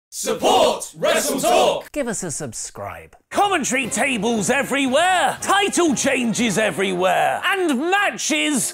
Support WrestleTalk! Give us a subscribe. Commentary tables everywhere, title changes everywhere, and matches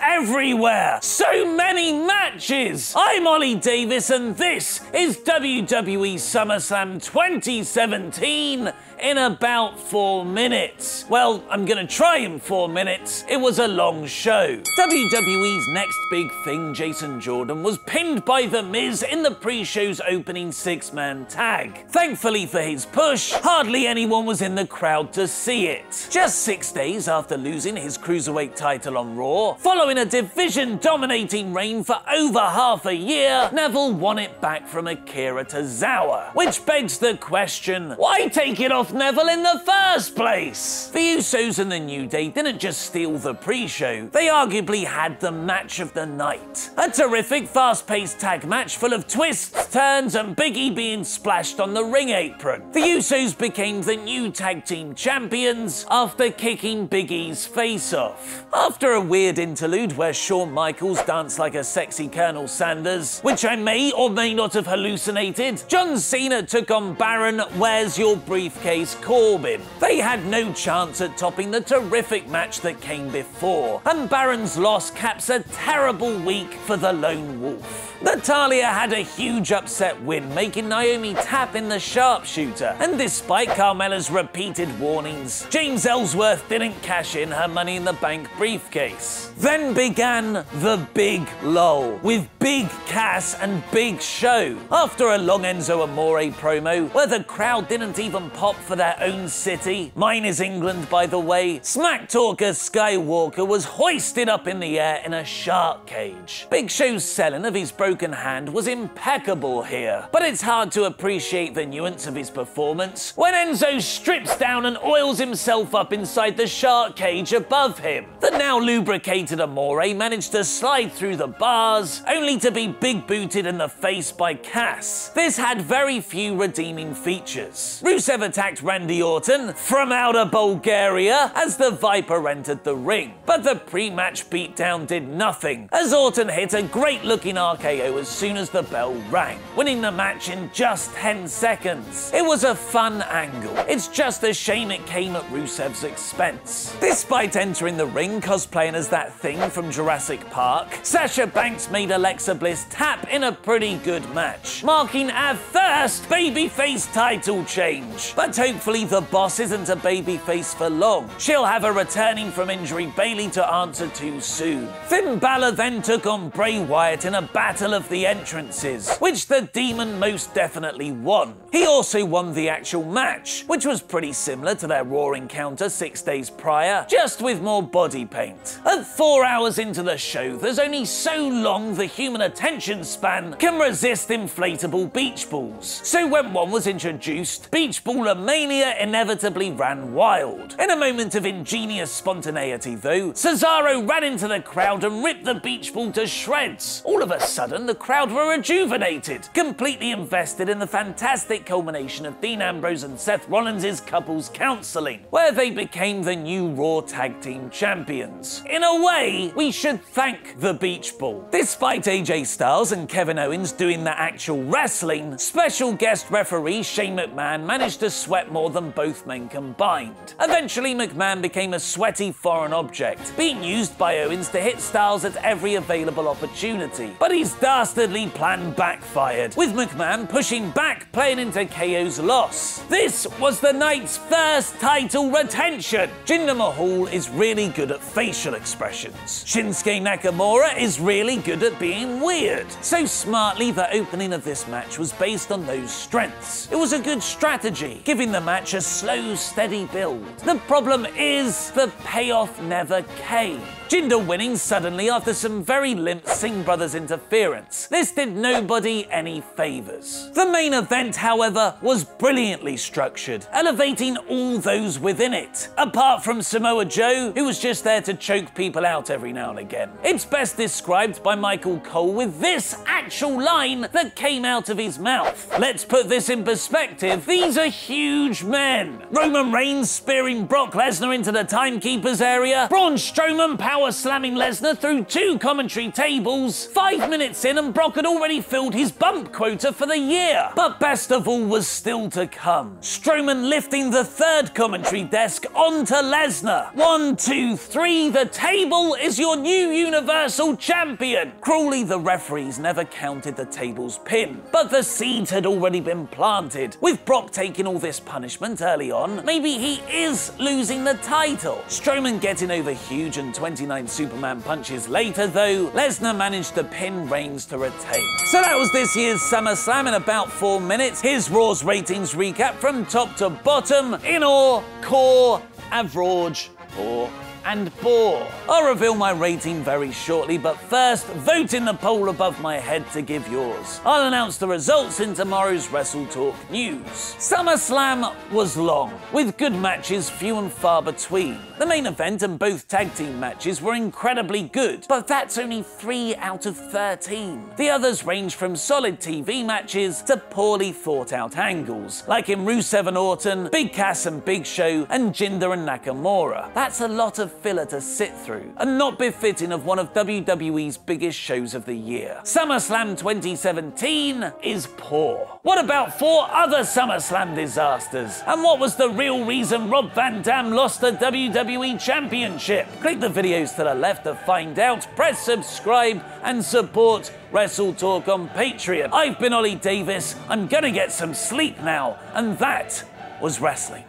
everywhere. So many matches. I'm Ollie Davis and this is WWE Summerslam 2017 in about 4 minutes. Well, I'm gonna try in 4 minutes. It was a long show. WWE's next big thing, Jason Jordan, was pinned by The Miz in the pre-show's opening 6-man tag. Thankfully for his push, hardly anyone was in the crowd to see it. Just 6 days after losing his Cruiserweight title on Raw, following a division-dominating reign for over half a year, Neville won it back from Akira Tozawa. Which begs the question, why take it off Neville in the first place? The Usos and the New Day didn't just steal the pre-show, they arguably had the match of the night. A terrific fast-paced tag match full of twists, turns and Biggie being splashed on the ring apron. The Usos became the new tag team champions after kicking Big E's face off. After a weird interlude where Shawn Michaels danced like a sexy Colonel Sanders, which I may or may not have hallucinated, John Cena took on Baron Where's Your Briefcase Corbin. They had no chance at topping the terrific match that came before, and Baron's loss caps a terrible week for the Lone Wolf. Natalya had a huge upset win, making Naomi tap in the sharpshooter, and despite Carmella's repeated warnings, James Ellsworth didn't cash in her Money in the Bank briefcase. Then began the big lull, with Big Cass and Big Show. After a long Enzo Amore promo, where the crowd didn't even pop for their own city, mine is England by the way, Smack Talker Skywalker was hoisted up in the air in a shark cage. Big Show's selling of his broken hand was impeccable here, but it's hard to appreciate the nuance of his performance when Enzo strips down and oils himself up inside the shark cage above him. The now lubricated Amore managed to slide through the bars, only to be big booted in the face by Cass. This had very few redeeming features. Rusev attacked Randy Orton from outer Bulgaria as the Viper entered the ring, but the pre-match beatdown did nothing, as Orton hit a great-looking RKO as soon as the bell rang, winning the match in just 10 seconds. It was a fun angle. It's just a shame it came at Rusev's expense. Despite entering the ring cosplaying as that thing from Jurassic Park, Sasha Banks made Alexa Bliss tap in a pretty good match, marking our first babyface title change. But hopefully the boss isn't a babyface for long. She'll have a returning from injury Bayley to answer to soon. Finn Balor then took on Bray Wyatt in a battle of the entrances, which the Demon most definitely won. He also won the actual match, which was pretty similar to their Raw encounter 6 days prior, just with more body paint. At 4 hours into the show, there's only so long the human attention span can resist inflatable beach balls. So when one was introduced, Beach Baller Mania inevitably ran wild. In a moment of ingenious spontaneity though, Cesaro ran into the crowd and ripped the beach ball to shreds. All of a sudden, the crowd were rejuvenated, completely invested in the fantastic culmination of Dean Ambrose and Seth Rollins' couples counseling, where they became the new Raw Tag Team Champions. In a way, we should thank the beach ball. Despite AJ Styles and Kevin Owens doing the actual wrestling, special guest referee Shane McMahon managed to sweat more than both men combined. Eventually, McMahon became a sweaty foreign object, being used by Owens to hit Styles at every available opportunity. But his dastardly plan backfired, with McMahon pushing back, playing into KO's loss. This was the night's first title retention. Jinder Mahal is really good at facial expressions. Shinsuke Nakamura is really good at being weird. So smartly, the opening of this match was based on those strengths. It was a good strategy, giving the match a slow, steady build. The problem is the payoff never came. Jinder winning suddenly after some very limp Singh Brothers interference. This did nobody any favours. The main event, however, was brilliantly structured, elevating all those within it, apart from Samoa Joe, who was just there to choke people out every now and again. It's best described by Michael Cole with this actual line that came out of his mouth. Let's put this in perspective. These are huge men. Roman Reigns spearing Brock Lesnar into the timekeeper's area, Braun Strowman power power slamming Lesnar through 2 commentary tables. 5 minutes in and Brock had already filled his bump quota for the year. But best of all was still to come. Strowman lifting the 3rd commentary desk onto Lesnar. 1, 2, 3, the table is your new Universal Champion. Cruelly, the referees never counted the table's pin, but the seed had already been planted. With Brock taking all this punishment early on, maybe he is losing the title. Strowman getting over huge, and 29 Superman punches later, though, Lesnar managed to pin Reigns to retain. So that was this year's SummerSlam in about 4 minutes. Here's Raw's ratings recap from top to bottom, in awe, core, average, poor, and bore. I'll reveal my rating very shortly, but first, vote in the poll above my head to give yours. I'll announce the results in tomorrow's WrestleTalk news. SummerSlam was long, with good matches few and far between. The main event and both tag team matches were incredibly good, but that's only 3 out of 13. The others range from solid TV matches to poorly thought out angles, like in Rusev and Orton, Big Cass and Big Show, and Jinder and Nakamura. That's a lot of filler to sit through, and not befitting of one of WWE's biggest shows of the year. SummerSlam 2017 is poor. What about 4 other SummerSlam disasters? And what was the real reason Rob Van Dam lost the WWE Championship? Click the videos to the left to find out, press subscribe, and support WrestleTalk on Patreon. I've been Ollie Davis, I'm gonna get some sleep now, and that was wrestling.